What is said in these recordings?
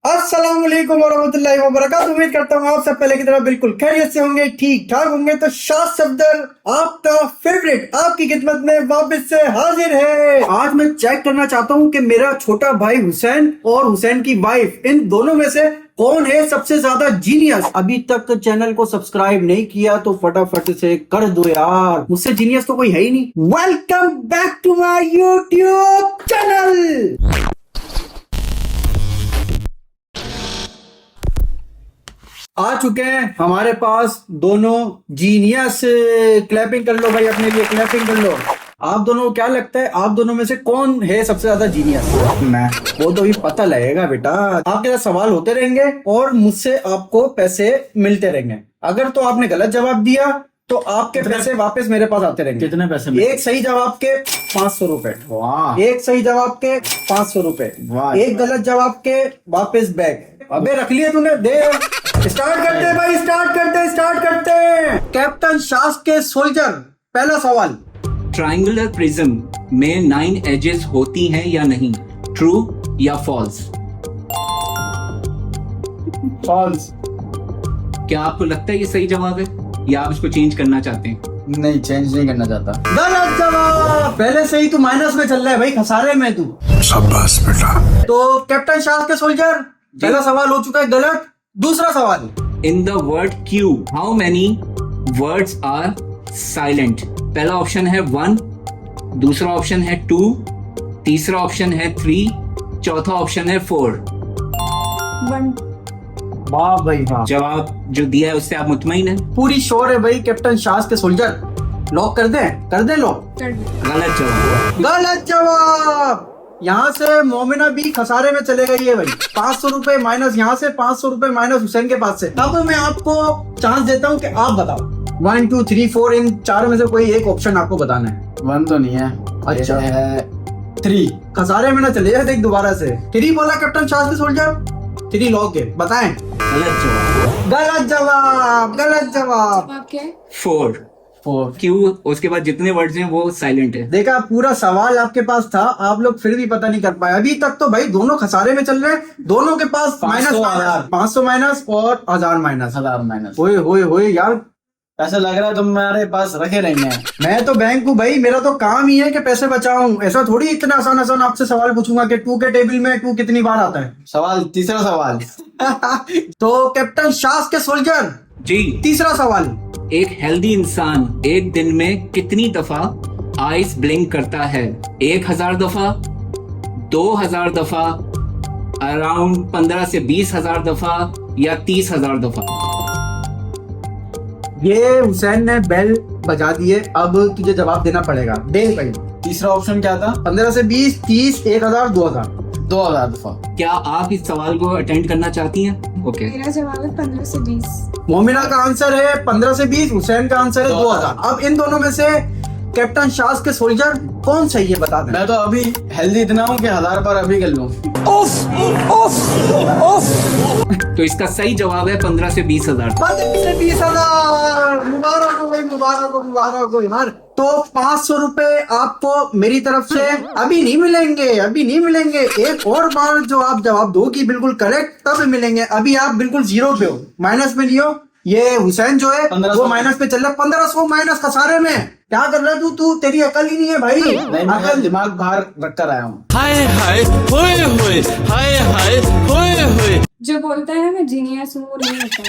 अस्सलाम वालेकुम वरहमतुल्लाहि वबरकातुहू। उम्मीद करता हूँ आप सब पहले की तरह बिल्कुल खैरियत से होंगे, ठीक ठाक होंगे। तो शाद सफदर आपका फेवरेट आपकी खिदमत में वापस से हाजिर है। आज मैं चेक करना चाहता हूँ कि मेरा छोटा भाई हुसैन और हुसैन की वाइफ, इन दोनों में से कौन है सबसे ज्यादा जीनियस। अभी तक चैनल को सब्सक्राइब नहीं किया तो फटाफट से कर दो यार, मुझसे जीनियस तो कोई है ही नहीं। Welcome back to my YouTube channel. आ चुके हैं हमारे पास दोनों जीनियस। क्लैपिंग कर लो भाई, अपने लिए क्लैपिंग कर लो। आप दोनों को क्या लगता है, आप दोनों में से कौन है सबसे ज्यादा जीनियस? मैं, वो तो भी पता लगेगा बेटा। आपके साथ सवाल होते रहेंगे और मुझसे आपको पैसे मिलते रहेंगे। अगर तो आपने गलत जवाब दिया तो आपके पैसे वापस मेरे पास आते रहेंगे। कितने पैसे? एक सही जवाब के 500 रुपए। वाह। एक सही जवाब के 500 रुपए। एक गलत जवाब के वापस बैग। अबे रख लिए तूने, दे। स्टार्ट करते हैं भाई, स्टार्ट करते हैं। कैप्टन शास के सोल्जर, पहला सवाल। ट्रायंगुलर प्रिज्म में 9 एजेस होती हैं या नहीं? ट्रू या फॉल्स? फॉल्स। क्या आपको लगता है ये सही जवाब है या आप इसको चेंज करना चाहते हैं? नहीं, चेंज नहीं करना चाहता। गलत जवाब। पहले से ही तू माइनस में चल रहा है भाई, खसारे में तू। शाबाश बेटा। तो कैप्टन शास के सोल्जर, पहला सवाल हो चुका है गलत। दूसरा सवाल। In the word queue how many words are silent? पहला ऑप्शन है 1, दूसरा ऑप्शन है 2, तीसरा ऑप्शन है 3, चौथा ऑप्शन है 4। 1। वाह भाई वाह। जवाब जो दिया है उससे आप मुतमईन हैं? पूरी श्योर है भाई कैप्टन शास के सोल्जर। लॉक कर दे लॉक। गलत जवाब। गलत जवाब। यहाँ से मोमिना भी खसारे में चले गई है भाई। 500 रुपए माइनस यहाँ से, 500 रुपए माइनस हुसैन के पास से। अब मैं आपको चांस देता हूँ कि आप बताओ 1 2 3 4 इन चारों में से कोई एक ऑप्शन आपको बताना है। 1 तो नहीं है। अच्छा है 3। खसारे में ना चले जाए देख दोबारा से। 3 बोला कैप्टन शास के सोल्जर। 3 लॉक है, बताएं। गलत जवाब। गलत जवाब, गलत जवाब। ओके। 4 क्यू, उसके बाद जितने वर्ड्स हैं वो साइलेंट है। देखा, पूरा सवाल आपके पास था, आप लोग फिर भी पता नहीं कर पाए। अभी तक तो भाई दोनों खसारे में चल रहे हैं। दोनों के पास 500 माइनस और 1000 माइनस। 1000 माइनस। होए यार, ऐसा लग रहा है तुम्हारे पास रखे रहेंगे। मैं तो बैंक हूँ भाई, मेरा तो काम ही है कि पैसे बचाऊं। ऐसा थोड़ी इतना आसान आपसे सवाल पूछूंगा कि 2 के टेबल में 2 कितनी बार आता है। सवाल, तीसरा सवाल। तो कैप्टन शास के सोल्जर जी, तीसरा सवाल। एक हेल्दी इंसान एक दिन में कितनी दफा आइस ब्लिंक करता है? 1000 दफा, 2000 दफा, अराउंड 15 से 20,000 दफा या 30,000 दफा? ये हुसैन ने बेल बजा दिए, अब तुझे जवाब देना पड़ेगा। दे भाई। तीसरा ऑप्शन क्या था? 15 से 20, 30, 1000, 2000। 2000 दफा। क्या आप इस सवाल को अटेंड करना चाहती हैं? ओके। मेरा जवाब है 15 से 20। मोमिना का आंसर है 15 से 20, हुसैन का आंसर है 2000। अब इन दोनों में से कैप्टन शास के सोल्जर कौन सही है, बता दें। मैं तो अभी हेल्दी इतना हूँ कि 1000 पर अभी कर लूँ। तो इसका सही जवाब है 15 से 20,000। 15 से 20,000। मुबारक हो भाई, मुबारक हो यार। तो 500 रुपए आपको मेरी तरफ से अभी नहीं मिलेंगे। एक और बार जो आप जवाब दोगी बिल्कुल करेक्ट, तब मिलेंगे। अभी आप बिल्कुल जीरो पे हो, माइनस में लियो। ये हुसैन जो है 1500 वो माइनस पे चल रहा है। 1500 माइनस खसारे में। क्या कर रहा है तू? तेरी अकल ही नहीं है भाई। नहीं, मैं दिमाग बाहर रख कर आया हूँ। हाय हाय होए होए, हाय हाय होए होए। जो बोलता है मैं जीनियस हूँ वो नहीं होता।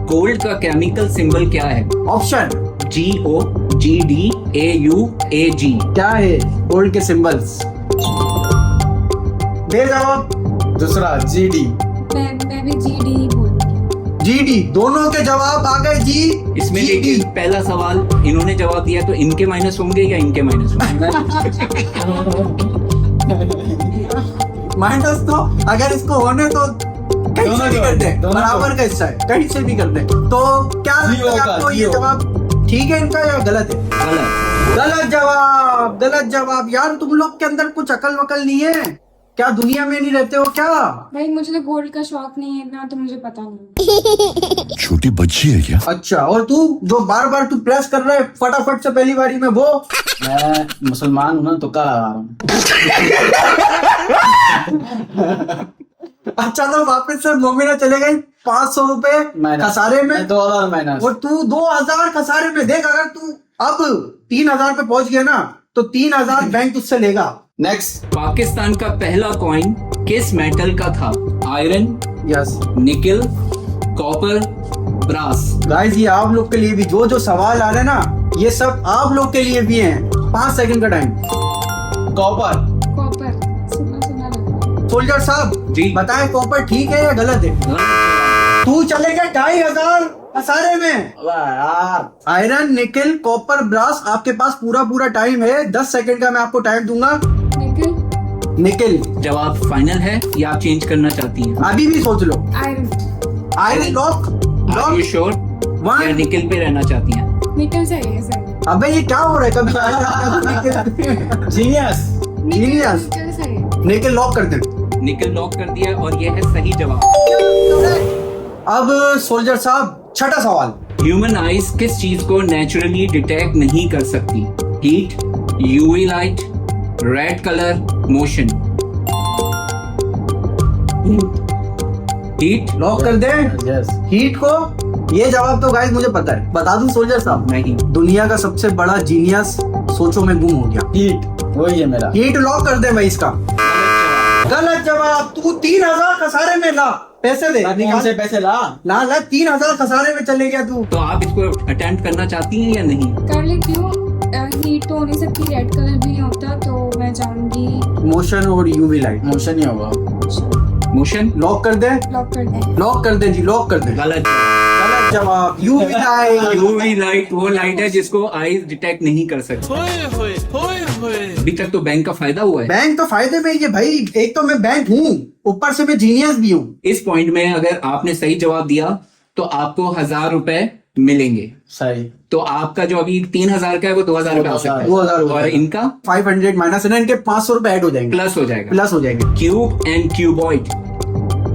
गोल्ड का केमिकल सिंबल क्या है? Option GOGDAUAG। क्या है गोल्ड के सिंबल्स? दे जवाब। दूसरा GD। मैं भी जीडी ही बोलूंगी। GD। दोनों के जवाब आ गए जी। इसमें GD। देखिए, पहला सवाल इन्होंने जवाब दिया तो इनके माइनस होंगे या इनके माइनस होंगे? माइनस तो अगर इसको होने तो कहीं से भी कर दे, बराबर का हिस्सा है, कहीं से भी कर दे। तो क्या लगता है आपको ये जवाब ठीक है इनका या गलत है? गलत जवाब। यार तुम लोग के अंदर कुछ अकल वकल नहीं है क्या? दुनिया में नहीं रहते हो क्या? भाई मुझे तो गोल्ड का शौक नहीं है इतना, तो मुझे पता नहीं। छोटी बच्ची है क्या? अच्छा, और तू जो बार बार तू प्रेस कर रहा है फटाफट से पहली बारी में, वो मैं मुसलमान हूँ ना, तुक्का लगा रहा हूँ। अच्छा तो वापस से मोमिना चले गई 500 रुपए माइनस। खसारे में 2000 माइनस। और तू 2000 खसारे में। देख अगर तू अब 3000 पे पहुंच गया ना तो 3000 बैंक तुझसे लेगा। नेक्स्ट। पाकिस्तान का पहला कॉइन किस मेटल का था? आयरन, यस निकल, कॉपर, ब्रास। गाइस ये आप लोग के लिए भी जो सवाल आ रहे हैं ना ये सब आप लोग के लिए भी हैं। 5 सेकंड का टाइम। कॉपर। कॉपर। सुना सुना लगा। सोल्जर साहब जी। बताएं कॉपर ठीक है या गलत है? तू चले गया 2500 खसारे में। यार आयरन, निकल, कॉपर, ब्रास। आपके पास पूरा टाइम है। 10 सेकंड का मैं आपको टाइम दूंगा। निकल। निकल जवाब फाइनल है या आप चेंज करना चाहती हैं? अभी भी सोच लो। Iron. Iron lock are you sure? One. या निकल पे रहना चाहती हैं? निकल सही है सही। अबे ये क्या हो रहा है? कभी आयरन जीनियस। Genius. निकल सही है। निकल लॉक कर दे। निकल लॉक कर दिया और यह है सही जवाब। अब सोल्जर साहब छठा सवाल। ह्यूमन आइज किस चीज को नेचुरली डिटेक्ट नहीं कर सकती? Heat, UV light, red colour, motion. Heat lock कर दे यस। हीट को। ये जवाब तो गाइस मुझे पता है। बता दूं सोल्जर साहब? नहीं। दुनिया का सबसे बड़ा जीनियस सोचो में गुम हो गया। हीट वही है मेरा। हीट लॉक कर दे भाई इसका। गलत जवाब। तू 3000 खसारे में ला। पैसे दे कौन से पैसे ला? ला 3000 खसारे में चले गया तू। तो आप इसको अटेम्प्ट करना चाहती हैं या नहीं? कर ले क्यों? हीट तो हो नहीं सकती, रेड कलर भी नहीं होता, तो मैं जाऊंगी मोशन और यूवी लाइट। मोशन ही होगा। मोशन लॉक कर दे। लॉक कर दे। लॉक कर दे जी लॉक कर दे। गलत। गलत जवाब। UV light. यूवी लाइट वो लाइट है जिसको आईज डिटेक्ट नहीं कर सकती। होए अभी तक तो बैंक का फायदा हुआ है। बैंक तो फायदे में ही है भाई। एक तो मैं बैंक हूँ, ऊपर से मैं जीनियस भी हूँ। इस पॉइंट में अगर आपने सही जवाब दिया तो आपको 1000 रुपए मिलेंगे। सही। तो आपका जो अभी 3000 का है वो 2000 का हो सकता है 2000 हो और जाएगा। इनका 500 माइनस है ना, इनके 500 रुपए ऐड हो जाएंगे। प्लस हो जाएगा। प्लस हो जाएंगे। क्यूब एंड क्यूबॉइड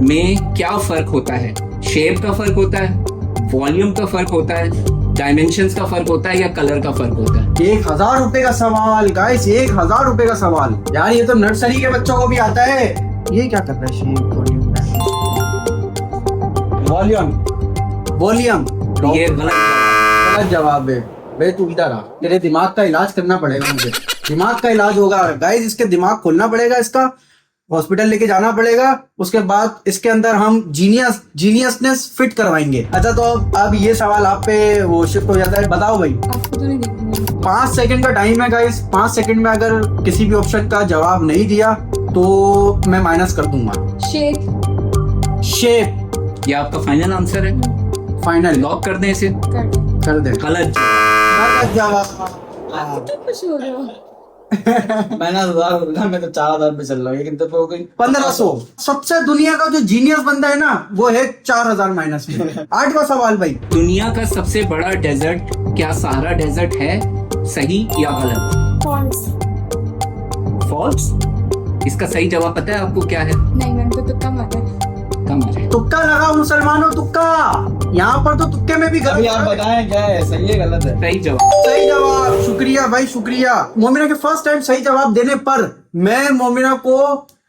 में क्या फर्क होता है? शेप का फर्क होता है, वॉल्यूम का फर्क होता है, डायमेंशंस का फर्क होता है या कलर का फर्क होता है? 1000 रुपए का सवाल गाइस। 1000 रुपए का सवाल यार। ये तो नर्सरी के बच्चों को भी आता है। ये क्या कर रहा है? Shape, volume. वॉल्यूम। ये गलत जवाब है। बे तू इधर आ, तेरे दिमाग का इलाज करना पड़ेगा मुझे। दिमाग का इलाज होगा गाइस। इसके दिमाग खोलना पड़ेगा, इसका हॉस्पिटल लेके जाना पड़ेगा। उसके बाद इसके अंदर हम जीनियसनेस फिट करवाएंगे। अच्छा तो अब ये सवाल आप पे वो शिफ्ट हो जाता है। बताओ भाई। आपको तो नहीं देखनी। 5 सेकंड का टाइम है गाइस। 5 सेकंड में अगर किसी भी ऑप्शन का जवाब नहीं दिया तो मैं माइनस कर दूंगा। शेप। शेप ये आपका फाइनल आंसर है? फाइनल लॉक कर दें इसे? कर दे। कर दे। गलत। गलत जवाब। तो कुछ हो रहा हो। मैंने 1000 मैं तो 4000 पे चल रहा हूँ। ये कितने पे हो गई? 1500। सबसे दुनिया का जो जीनियस बंदा है ना वो है 4000 माइनस में। 8वां सवाल भाई। दुनिया का सबसे बड़ा डेजर्ट क्या सहारा डेजर्ट है? सही या गलत? फॉल्स। फॉल्स। इसका सही जवाब पता है आपको क्या है? नहीं, मैंने तो तुक्का मारा है। कम आ रहा है। तुक्का लगाओ मुसलमानों, तुक्का। यहाँ पर तो तुक्के में भी अभी गलत आप है। बताएं क्या है, सही है गलत है? सही जवाब। सही जवाब। शुक्रिया भाई शुक्रिया। मोमिना के फर्स्ट टाइम सही जवाब देने पर मैं मोमिना को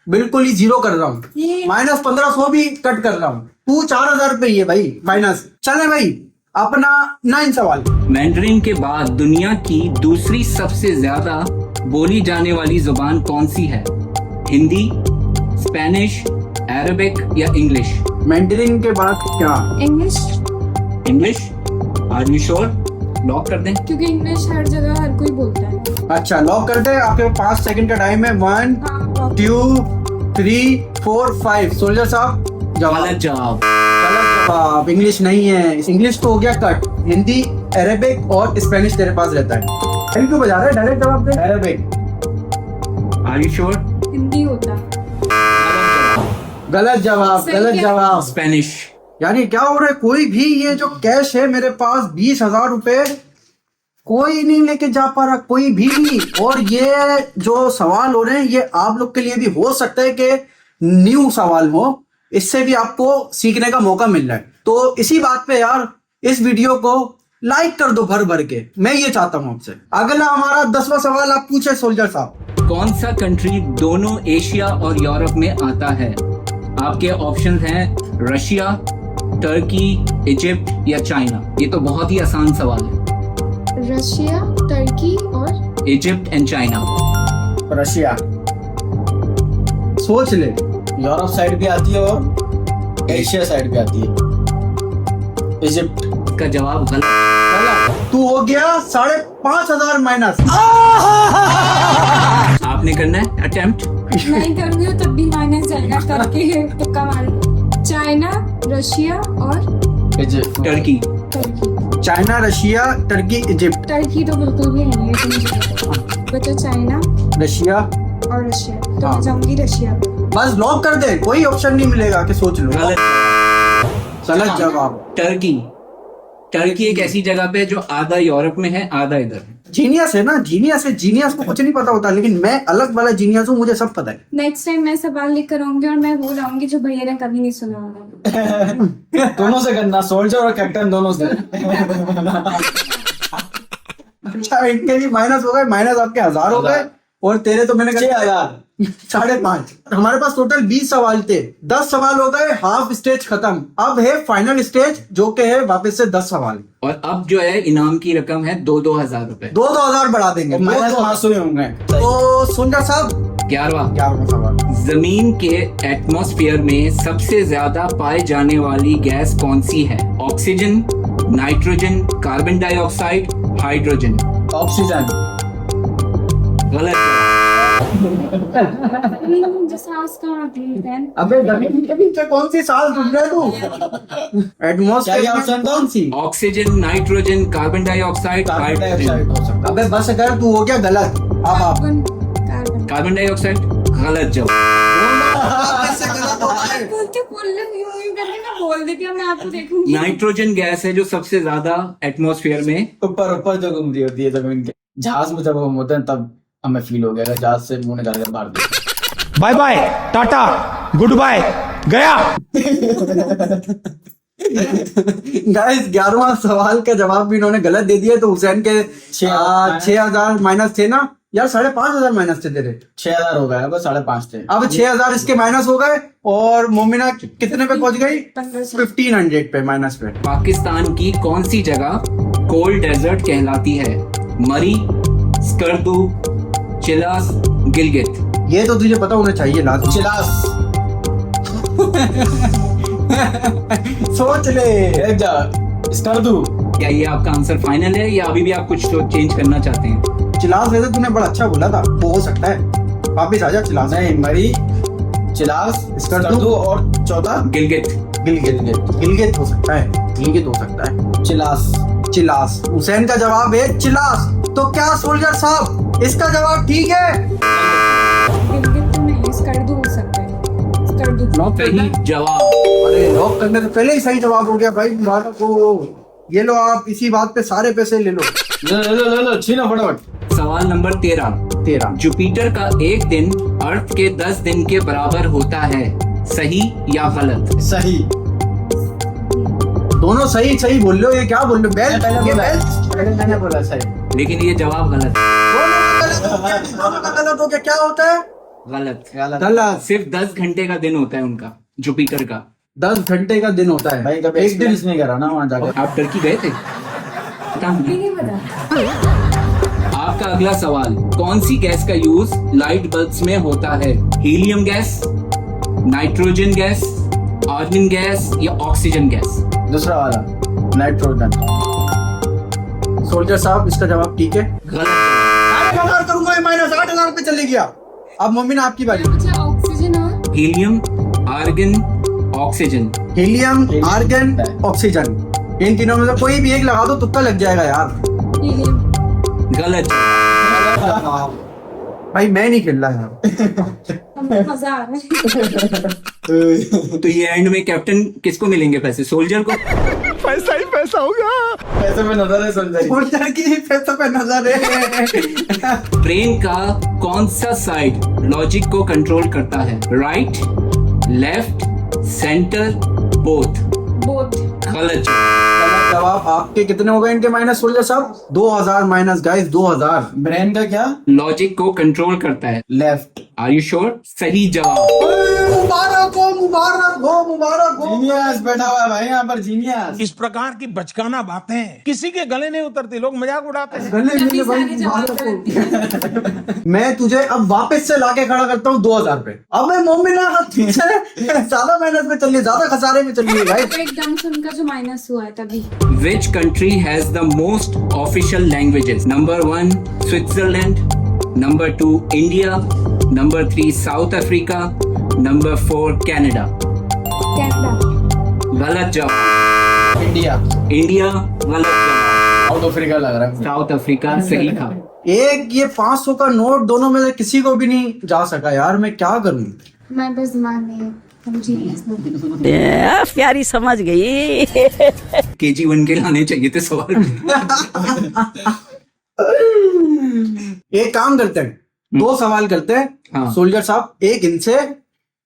बिल्कुल ही 0 कर रहा हूँ। ये माइनस 1500 भी कट कर रहा हूँ। तू 4000 पे ही है भाई माइनस। चले भाई अपना 9 सवाल। मैंड्रिन के बाद दुनिया की दूसरी सबसे ज्यादा बोली जाने वाली जुबान कौन सी है? हिंदी, स्पेनिश, अरबिक या इंग्लिश? मैंडरिन के बाद क्या? English. English. Are you sure? Lock कर दें? क्योंकि इंग्लिश हर जगह हर कोई बोलता है। अच्छा लॉक करते हैं। आपके 5 सेकंड का टाइम है। 1 हाँ, 2 3 4 5। सोल्जर साहब जवाब। गलत जवाब। गलत जवाब। इंग्लिश नहीं है। इंग्लिश तो हो गया कट। हिंदी, अरेबिक और स्पेनिश तेरे पास रहता है। सही क्यों बजा रहा है? डायरेक्ट जवाब दे। Arabic. Are you sure? Hindi होता। गलत जवाब। सही गलत क्या? जवाब। स्पेनिश। यानी क्या हो रहा है? कोई भी ये जो कैश है मेरे पास 20,000 रुपए कोई नहीं लेके जा पा रहा, कोई भी नहीं। और ये जो सवाल हो रहे हैं ये आप लोग के लिए भी हो सकता है कि न्यू सवाल हो। इससे भी आपको सीखने का मौका मिल रहा है। तो इसी बात पे यार इस वीडियो को लाइक कर दो भर भर के। मैं ये चाहता हूं आपसे। अगला हमारा 10वां सवाल आप पूछे सोल्जर साहब। कौन सा कंट्री दोनों एशिया और यूरोप में आता है? आपके ऑप्शन हैं रशिया, टर्की, इजिप्ट या चाइना। ये तो बहुत ही आसान सवाल है। रशिया, टर्की और इजिप्ट एंड चाइना। रशिया। सोच ले। यूरोप साइड भी आती है और एशिया साइड भी आती है। इजिप्ट। का जवाब गलत। तू हो गया 5,500 माइनस। आपने करना है अटेम्प्ट। नहीं करूंगी तो तब भी माइनस जाएगा करके तुक्का मार। चाइना, रशिया और Egypt. Turkey. Turkey. China, Russia, Turkey, Egypt. Turkey तो बिल्कुल भी नहीं है, तो मुझे बचा चाइना रशिया। और रशिया, तो हाँ। मैं जाऊंगी रशिया पे। बस लॉक कर दे, कोई ऑप्शन नहीं मिलेगा कि सोच लो। गलत। गलत जवाब। टर्की। टर्की एक ऐसी जगह पे है जो आधा यूरोप में है, आधा इधर है। जीनियस है ना, जीनियस है। जीनियस को कुछ नहीं पता होता, लेकिन मैं अलग वाला जीनियस हूँ, मुझे सब पता है। नेक्स्ट टाइम मैं सवाल लिख कर आऊंगी और मैं वो लाऊंगी जो भैया ने कभी नहीं सुना होगा। दोनों से करना, सोल्जर और कैप्टन दोनों से। अच्छा, इनके भी माइनस हो गए, माइनस आपके 1000 हो गए और तेरे तो मैंने 6,000। 5.5। हमारे पास टोटल 20 सवाल थे, 10 सवाल हो गए, हाफ स्टेज खत्म। अब है फाइनल स्टेज जो कि है वापस से 10 सवाल। और अब जो है इनाम की रकम है 2,000 रुपए। 2,000 बढ़ा देंगे। माइनस 500 ही होंगे। तो सुंदर साहब 11वां सवाल। जमीन के एटमॉस्फेयर में सबसे ज्यादा पाए जाने वाली गैस कौन सी है? Oxygen, nitrogen, carbon dioxide, hydrogen. Oxygen. गलत। मुझे सांस कहाँ आती है? अबे जमीन के पीछे कौन सी साल ढूंढ रहे तू? एटमॉस्फेयर क्या में ऑप्शन था? कौन सी? Oxygen, nitrogen, carbon dioxide, carbon hydrogen. Dioxide हो सकता अबे बस अगर तू हो गया गलत। अब आप कार्बन। कार्बन डाइऑक्साइड गलत जवाब। ऐसे गलत होता है। बोल करके मैं बोल देती हूँ, मैं आपको देखूंगी। नाइट्रोजन गैस है जो सबसे ज्यादा एटमॉस्फेयर में। है। ऊपर जो घूम रही होती है जमीन के। जहाज में जब हम होते हैं तब हमें फील हो गया अगर जहाज से मुंह निकाल कर मार दिया। Bye bye, tata, good bye, गया। गाइस 11वां सवाल का जवाब भी इन्होंने गलत दे दिया, तो हुसैन के 6,000 माइनस थे ना यार, 5,500 माइनस थे तेरे। 6,000 हो गया, बस 5.5 थे। अब 6,000 इसके माइनस हो गए और मोमिना कितने पे पहुंच गई? 1,500 पे माइनस पे। पाकिस्तान की कौन सी जगह कोल्ड डेजर्ट कहलाती है? मरी, स्कर्दू, चिलास, गिलगित। ये तो तुझे पता होना चाहिए लास्ट। चिलास। सोच ले। एक जा स्कर्दू। क्या ये आपका आंसर फाइनल है या अभी भी आप कुछ तो चेंज करना चाहते हैं? चिलास वैसे तूने बड़ा अच्छा बोला था, वो हो सकता है। वापिस आजा चिलास। नहीं, मरी, चिलास, स्कर्दू और चौथा गिलगित। गिलगित हो सकता है। गिलगित हो सकता है। चिलास। चिलास। हुसैन का जवाब है चिलास। तो क्या सोल्जर साहब इसका जवाब ठीक है? गिलगित तो नहीं, स्कर्दू हो सकता है। स्कर्दू। सही जवाब। अरे लॉक करने से पहले ही सही जवाब हो गया भाई तुम्हारा। को ये लो, आप इसी बात पे सारे पैसे ले लो। ले लो छीनो फटाफट। सवाल नंबर 13। जुपिटर का एक दिन अर्थ के 10 दिन के बराबर होता है, सही या गलत? सही। दोनों सही सही बोल लो। ये क्या बोल लो? बेल मैंने बोला सही। लेकिन ये जवाब गलत है। दोनों का गलत हो गया। क्या होता है? गलत। गलत। सिर्फ 10 घंटे का दिन होता है उनका, जुपिटर का। 10 घंटे का दिन होता है भाई कभी एक दिन। एक्सपीरियंस नहीं करा ना वहाँ जाकर। आप टर्की गए थे? पता नहीं। नहीं पता। आपका अगला सवाल, कौन सी गैस का यूज लाइट बल्ब्स में होता है? Helium gas, nitrogen gas, argon gas या ऑक्सीजन गैस? दूसरा वाला नाइट्रोजन। सोल्जर साहब इसका जवाब ठीक है। गलत। 8,000 करूंगा, माइनस 8,000 पे चले गया। अब मम्मी ने आपकी बारी। अच्छा, ऑक्सीजन और helium, argon, oxygen. Helium, argon, oxygen, इन तीनों में से कोई भी एक लगा दो, तुक्का लग जाएगा यार। हीलियम। गलत। भाई मैं नहीं खेल रहा यार। हमें मजा आ रहा है। तो ये एंड में कैप्टन किसको मिलेंगे पैसे? सोल्जर को? पैसा ही पैसा होगा। पैसे में नजर है सोल्जर। सोल्जर की पैसों पे नजर है। ब्रेन का कौन सा साइड लॉजिक को कंट्रोल करता है? Right, left, centre, both? Both. गलत। जवाब आपके कितने हो गए इनके माइनस सोल्जर साहब? 2,000 माइनस गाइस, 2,000। ब्रेन का क्या? लॉजिक को कंट्रोल करता है। लेफ्ट। Are you sure? सही जवाब। मुबारक। मुबारक हो, मुबारक हो, मुबारक हो। जीनियस बैठा हुआ है भाई यहाँ पर, जीनियस। इस प्रकार की बचकाना बातें किसी के गले नहीं उतरती, लोग मजाक उड़ाते हैं। गले तभी मिले भाई, सारे जवाब मुबारक गलत हो। मैं तुझे अब वापस से लाके खड़ा करता हूँ 2000 पे। अब मैं मोमिना ज्यादा मेहनत में चलिए, ज्यादा खसारे में चलिए भाई। एकदम से उनका जो माइनस हुआ है तभी। Which country has the most official languages? Number 1 Switzerland, number 2 India, number 3 South Africa, number 4 Canada. Canada. गलत जवाब। इंडिया। इंडिया गलत जवाब। साउथ अफ्रीका लग रहा है। साउथ अफ्रीका सही था। एक ये 500 का नोट दोनों में से किसी को भी नहीं जा सका यार, मैं क्या करूं। मैं बस दिमाग नहीं हम जीनियस नहीं। प्यारी समझ गई। KG1 के लाने चाहिए थे सवाल। एक काम करते हैं, 2 सवाल करते हैं। हाँ। सोल्जर साहब, एक इनसे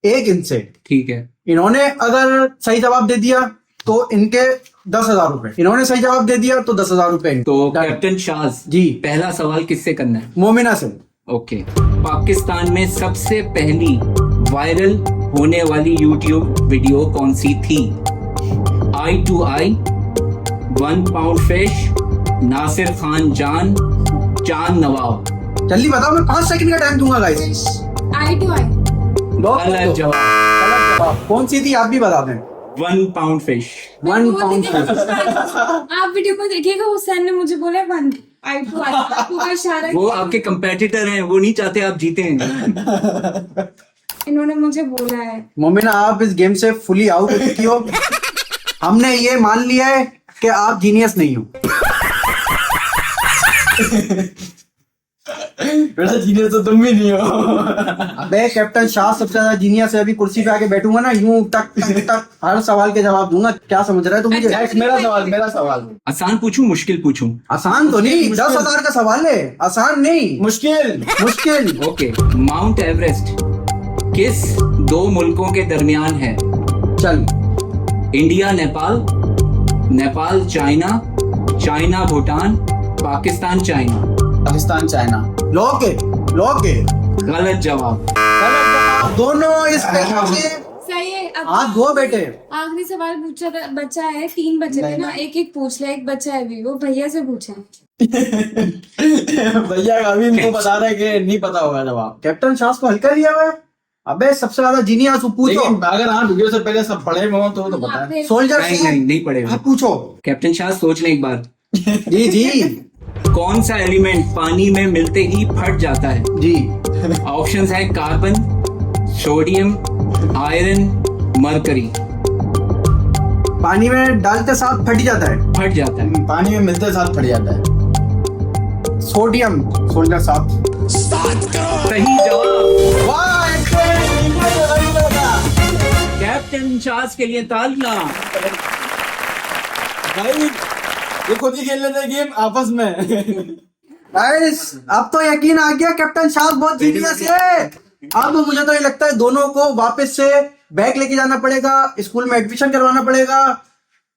एक इनसे। ठीक है। इन्होंने अगर सही जवाब दे दिया तो इनके 10,000 रुपए, इन्होंने सही जवाब दे दिया तो 10,000 रुपए। तो कैप्टन शाज जी। पहला सवाल किससे करना है? मोमिना से। ओके। पाकिस्तान में सबसे पहली वायरल होने वाली YouTube वीडियो कौन सी थी? Eye to eye, 1 pound fish, Nasir Khan Jaan Nawab. जल्दी बताओ, मैं 5 सेकंड का टाइम दूंगा गाइस। आई टू आई। गलत जवाब। कौन सी थी आप भी बता दें। 1 पाउंड फिश। 1 pound fish. आप वीडियो को देखिएगा, उस सर ने मुझे बोला 1 आई टू आई। आपको का इशारा वो किया। आपके कंपेटिटर हैं, वो नहीं चाहते आप जीते हैं। इन्होंने मुझे बोला है। मोमिना, आप इस गेम से फुली आउट हो चुकी हो। हमने ये मान लिया है कि आप जीनियस नहीं हो। बेटा जीनियस तो तुम भी नहीं हो। अबे कैप्टन शाह सबसे ज्यादा जीनियस है। अभी कुर्सी पे आके बैठूंगा ना, यूं टक टक टक हर सवाल के जवाब दूंगा। क्या समझ रहा है तू मुझे? नेक्स्ट मेरा सवाल। आसान पूछूं मुश्किल पूछूं? आसान तो नहीं, 10,000 का सवाल है, आसान नहीं, मुश्किल। मुश्किल। ओके। माउंट एवरेस्ट किस 2 मुल्कों के दरमियान है? चल। India Nepal, Nepal China, China Bhutan, Pakistan China. Pakistan China. लोके गलत जवाब। दोनों इस पे सही है। अब हाथ धो बेटे। आखिरी सवाल पूछा था, बचा है 3 बचे थे ना, एक पूछ ले, एक बचा है भी, वो भैया से पूछा। भैया का अभी इनको बता रहे कि नहीं पता होगा जवाब। कैप्टन शाह को हल्का लिया हुआ है। अबे सबसे ज्यादा जीनियस पूछो। लेकिन अगर हाँ वीडियो से पहले सब पढ़े हो तो पता है। सोल्जर नहीं पड़ेगा। आप पूछो। कैप्टन शाह सोच ले एक बार। जी जी कौन सा एलिमेंट पानी में मिलते ही फट जाता है? जी। ऑप्शंस है कार्बन, सोडियम, आयरन, मरकरी। पानी में डालते साथ फट जाता है। फट जाता है। पानी में मिलते साथ फट जाता है। सोडियम। सोल्जर साहब सही जवाब। कैप्टन शाह के लिए तालियां। भाई ये खुद ही खेल लेते हैं गेम आपस में। गाइस, अब तो यकीन आ गया कैप्टन शाह बहुत जीनियस है। अब मुझे तो ये लगता है दोनों को वापस से बैग लेके जाना पड़ेगा, स्कूल में एडमिशन करवाना पड़ेगा,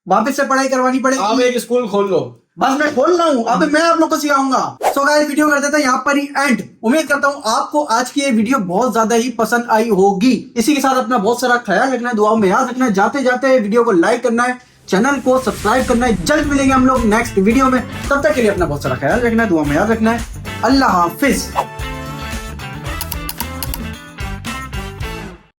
वापस से पढ़ाई करवानी पड़ेगी। आप एक स्कूल खोल लो। बस मैं खोल रहा हूँ, अब मैं आप लोग को सिखाऊंगा। सो गाइस, वीडियो कर देते हैं यहाँ पर ही एंड। उम्मीद करता हूँ आपको आज की ये वीडियो बहुत ज्यादा ही पसंद आई होगी। इसी के साथ अपना बहुत सारा ख्याल रखना है, दुआओं में याद रखना है। जाते जाते वीडियो को लाइक करना है, चैनल को सब्सक्राइब करना है। जल्द मिलेंगे हम लोग नेक्स्ट वीडियो में। तब तक के लिए अपना बहुत सारा ख्याल रखना है, दुआ में याद रखना है। अल्लाह हाफिज।